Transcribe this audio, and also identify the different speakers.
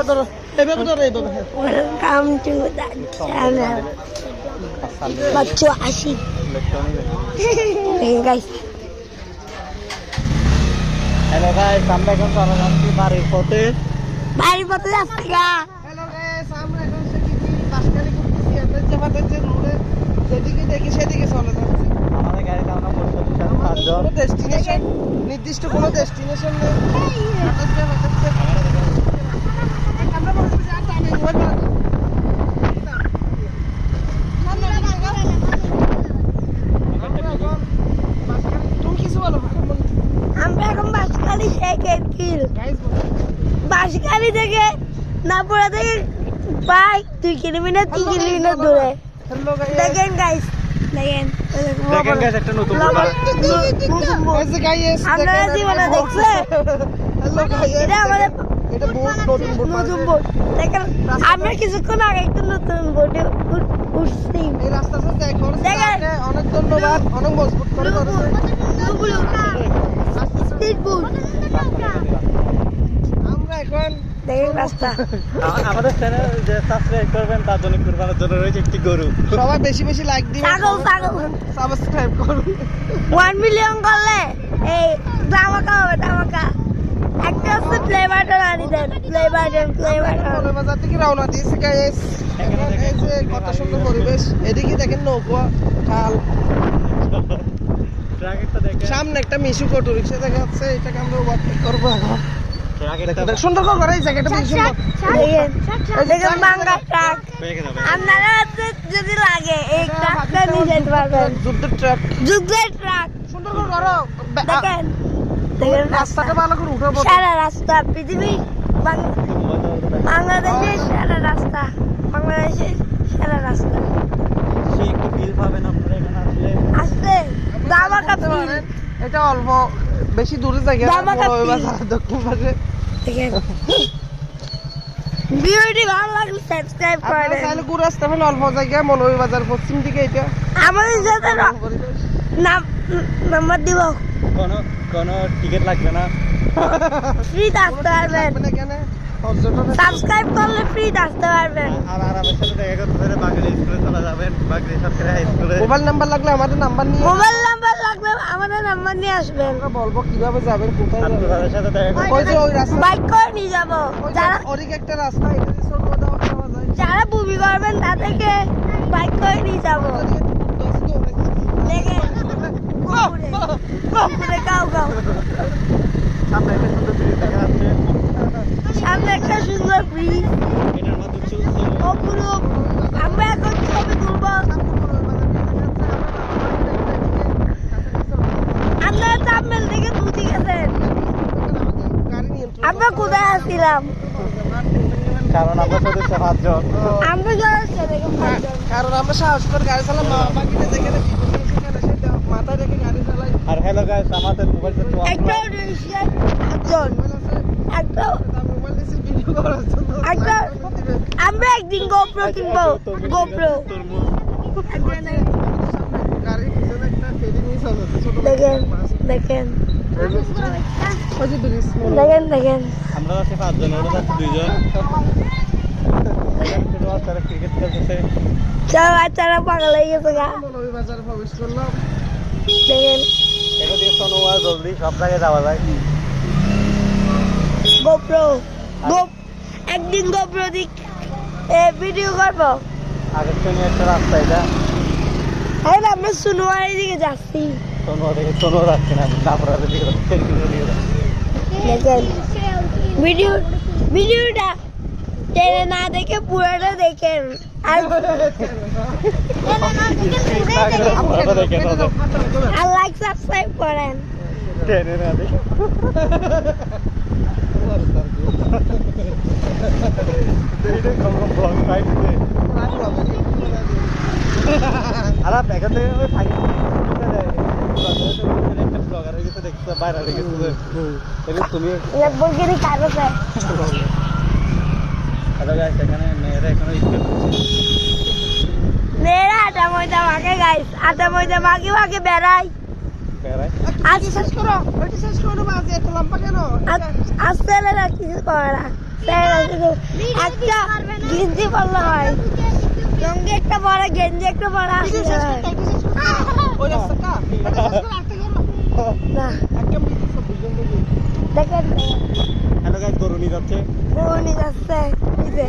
Speaker 1: Welcome to the channel. Baccu Asyik. Guys.
Speaker 2: Hello guys, আমরা এখন চলে যাচ্ছি বাড়ির পথে।
Speaker 1: বাড়ির পথে যাচ্ছি গা।
Speaker 3: হ্যালো গাইস, আমরা এখন সেদিকে বাসখালী করতেছি। আমরা জামাতের যে রোডে যেদিকে দেখি সেদিকে চলে যাচ্ছি।
Speaker 2: আমাদের গাড়িতে আমরা বসে পাঁচজন।
Speaker 3: ডেস্টিনেশন নির্দিষ্ট কোনো ডেস্টিনেশন নেই। আমরা বলছি যে আর টাইমিং হবে না। তুমি কিছু বলো?
Speaker 1: আমরা এখন বাসখালী সেকেন্ড কিল। বাসখালী থেকে নাপুরা থেকে প্রায় 2 কিলোমিটার 3 কিলোমিটার দূরে।
Speaker 3: Hello guys.
Speaker 1: দেখেন গাইস, দেখেন
Speaker 2: দেখেন guys, একটা নতুন বোট।
Speaker 3: গাইস গাইস
Speaker 1: আপনারা জীবনে দেখছে?
Speaker 3: হ্যালো গাইস,
Speaker 1: এটা আমাদের
Speaker 3: এটা বহুত নতুন বোট।
Speaker 1: নতুন বোট। দেখেন আমরা কিছুক্ষণ আগে একটা নতুন বোটে উঠছি।
Speaker 3: এই রাস্তাটা দেখো,
Speaker 1: দেখেন।
Speaker 3: অনেক ধন্যবাদ, অনেক মজবুত করে করেছে।
Speaker 1: Speed boat.
Speaker 3: আমরা এখন
Speaker 1: দেখেন রাস্তা।
Speaker 2: আমাদের চ্যানেল যে সাবস্ক্রাইব করবেন তার জন্য কুরবানের জন্য রয়েছে একটি গরু।
Speaker 3: সবাই বেশি বেশি লাইক দিবেন,
Speaker 1: ছাগল
Speaker 3: সাবস্ক্রাইব করুন।
Speaker 1: 1 মিলিয়ন করলে এই ধামাকা হবে, ধামাকা। একটা হচ্ছে প্লে বাটন আনি দেন, প্লে বাটন।
Speaker 3: আমরা বাজার থেকে রওনা দিয়েছি গাইস। এখন এই যে কত সুন্দর পরিবেশ, এদিকে দেখেন নৌকা, খাল,
Speaker 2: ট্রাকেরটা দেখেন।
Speaker 3: সামনে একটা মিশু অটো রিকশা দেখা যাচ্ছে, এটাকে আমরা ওভারটেক করবো এখন।
Speaker 2: ট্রাকেরটা
Speaker 3: দেখ সুন্দর করে এই জায়গাটা বেশি সুন্দর।
Speaker 1: দেখেন বাংলা ট্রাক।
Speaker 2: পেয়ে যাবে।
Speaker 1: আপনারা হচ্ছে যদি লাগে এই ট্রাকটা নিয়ে যেতে পারবেন।
Speaker 3: যুদ্ধের ট্রাক
Speaker 1: যুদ্ধের ট্রাক।
Speaker 3: সুন্দর করে করো।
Speaker 1: দেখেন দেখেন
Speaker 3: রাস্তাটা ভালো করে উঠাবো।
Speaker 1: সারা রাস্তা পৃথিবী বাংলাদেশের সারা রাস্তা, বাংলাদেশের সারা রাস্তা
Speaker 2: সে একটু ফিল পাবেন আপনারা এখানে আসলে।
Speaker 1: আসলে ধামাকা
Speaker 3: বুঝতে
Speaker 1: ফিল।
Speaker 3: পারেন, এটা অল্প বেশি দূরে জায়গা না,
Speaker 1: ধামাকা
Speaker 3: বড়
Speaker 1: feel।
Speaker 3: বাজার দক্ষিণ পাশে।
Speaker 1: দেখেন ভিডিওটি ভালো লাগলে সাবস্ক্রাইব করে
Speaker 3: আপনারা
Speaker 1: দেন।
Speaker 3: চাইলে ঘুরে আসতে পারেন অল্প জায়গায়, মনোই বাজার পশ্চিম দিকে এটা।
Speaker 1: আমাদের সাথে
Speaker 3: পরিবেশ।
Speaker 1: নাম্বার দিব,
Speaker 2: কোনো টিকিট লাগবে না।
Speaker 1: ফ্রি আসতে পারবেন।
Speaker 3: লাগবে না এখানে, পর্যটন।
Speaker 1: সাবস্ক্রাইব করলে ফ্রি আসতে পারবেন।
Speaker 2: আর আরামের সাথে দেখা করতে পারে বাগড়ি স্কুলে চলে যাবেন, বাগড়ি সরকারি হাই স্কুলে।
Speaker 3: মোবাইল নাম্বার লাগলে আমাদের নাম্বার নিয়ে
Speaker 1: মোবাইল নাম্বার লাগলে আমাদের নাম্বার নিয়ে আসবেন।
Speaker 3: আমরা বলবো কিভাবে যাবেন, কোথায় যাবেন।
Speaker 2: আপনাদের সাথে দেখা করতে
Speaker 3: ওই যে ওই রাস্তা,
Speaker 1: বাইক করে নিয়ে যাবো।
Speaker 3: ওই যে
Speaker 1: যারা
Speaker 3: ওদিকে একটা রাস্তা, এটা দিয়ে ছোট দাও যাওয়া যায়।
Speaker 1: যারা বুবি করবেন তাদেরকে বাইক করে নিয়ে যাবো। দেখেন কুকুরে গাও গাও।
Speaker 2: সামনে একটা সুন্দর ব্রিজ দেখা যাচ্ছে।
Speaker 1: সামনে একটা সুন্দর ব্রিজ।
Speaker 2: এটার মধ্যে চলছে
Speaker 1: ওগুলো আমরা এখন ছবি তুলবো। আপনারা তামিল থেকে তুলতে গেছেন, আমরা কোথায় আসছিলাম?
Speaker 2: কারণ আমরা সদস্য 5 জন।
Speaker 1: আমরা যাচ্ছি দেখুন
Speaker 3: কারণ আমরা সাহস করে গাড়ি চালাম, বাকিটা যেখানে বিপদ হয়েছে সেখানে সেটা মাথায় রেখে গাড়ি চালাই।
Speaker 2: আর হ্যালো গাইস, আমাদের মোবাইলটা তো
Speaker 1: একটা রিক্সা একজন একটা
Speaker 3: মোবাইল দিয়ে ভিডিও করার জন্য
Speaker 1: একটা আমরা একদিন গোপ্রো কিনবো, গোপ্রো।
Speaker 3: গাড়ির পিছনে একটা ফেরি নিয়ে চলে ছোট
Speaker 1: দেখেন দেখেন
Speaker 3: ওই যে ব্রিজ।
Speaker 1: দেখেন দেখেন
Speaker 2: আমরা আছি 5 জন, ওরা আছে 2 জন। এখানে ছোট বাচ্চারা ক্রিকেট খেলতেছে।
Speaker 1: সব বাচ্চারা পাগল হয়ে গেছে গা।
Speaker 3: মৌলভী বাজারে প্রবেশ করলাম।
Speaker 1: দেখেন
Speaker 2: এটা দিয়ে সোনোয়া জলদি সব জায়গায় যাওয়া যায়।
Speaker 1: গোপ্রো একদিন গোপ্রো দিক ভিডিও করবো।
Speaker 2: আগের থেকে একটা রাস্তা এটা।
Speaker 1: এখন আমরা সুনওয়ারের দিকে যাচ্ছি।
Speaker 2: সোনোয়া থেকে সোনোয়া যাচ্ছে না, নাপড়াতে দিকে যাচ্ছে, দিকে যাচ্ছে।
Speaker 1: দেখেন ভিডিওটা টেনে না দেখে পুরোটা দেখেন। আর
Speaker 2: আপনারা দেখেন ওদের।
Speaker 1: আর লাইক সাবস্ক্রাইব করেন।
Speaker 2: টেনে না দেখে। এইটা কম ব্লগ পাইছে। আর আপ এখান থেকে ওই ফাইল একটা ব্লগার হয়ে গেছে, দেখছো বাইরে হয়ে গেছে। এটা তুমি
Speaker 1: ল্যাম্বরগিনি কারোতে
Speaker 2: হ্যালো গাইস, এখানে মেয়েরা এখনো স্কুল
Speaker 1: মেয়েরা আটা ময়দা মাখে গাইস, আটা ময়দা মাখে মাখে বেড়াই।
Speaker 2: বেড়ায়।
Speaker 1: আজ
Speaker 3: শেষ করো, ওইটা শেষ করো, বাজে এত লম্বা কেন?
Speaker 1: আসতে না কিছু করে না। একটা গেঞ্জি পরলে হয়, লঙ্গি একটা পরা, গেঞ্জি একটা পরা আসলে হয়।
Speaker 3: ওই রাস্তাটা
Speaker 1: না
Speaker 3: একদম বিদেশে বুঝলেন তো কি?
Speaker 1: দেখেন
Speaker 2: হ্যালো গাইস, গরু নিয়ে যাচ্ছে।
Speaker 1: বোনই যাচ্ছে এই যে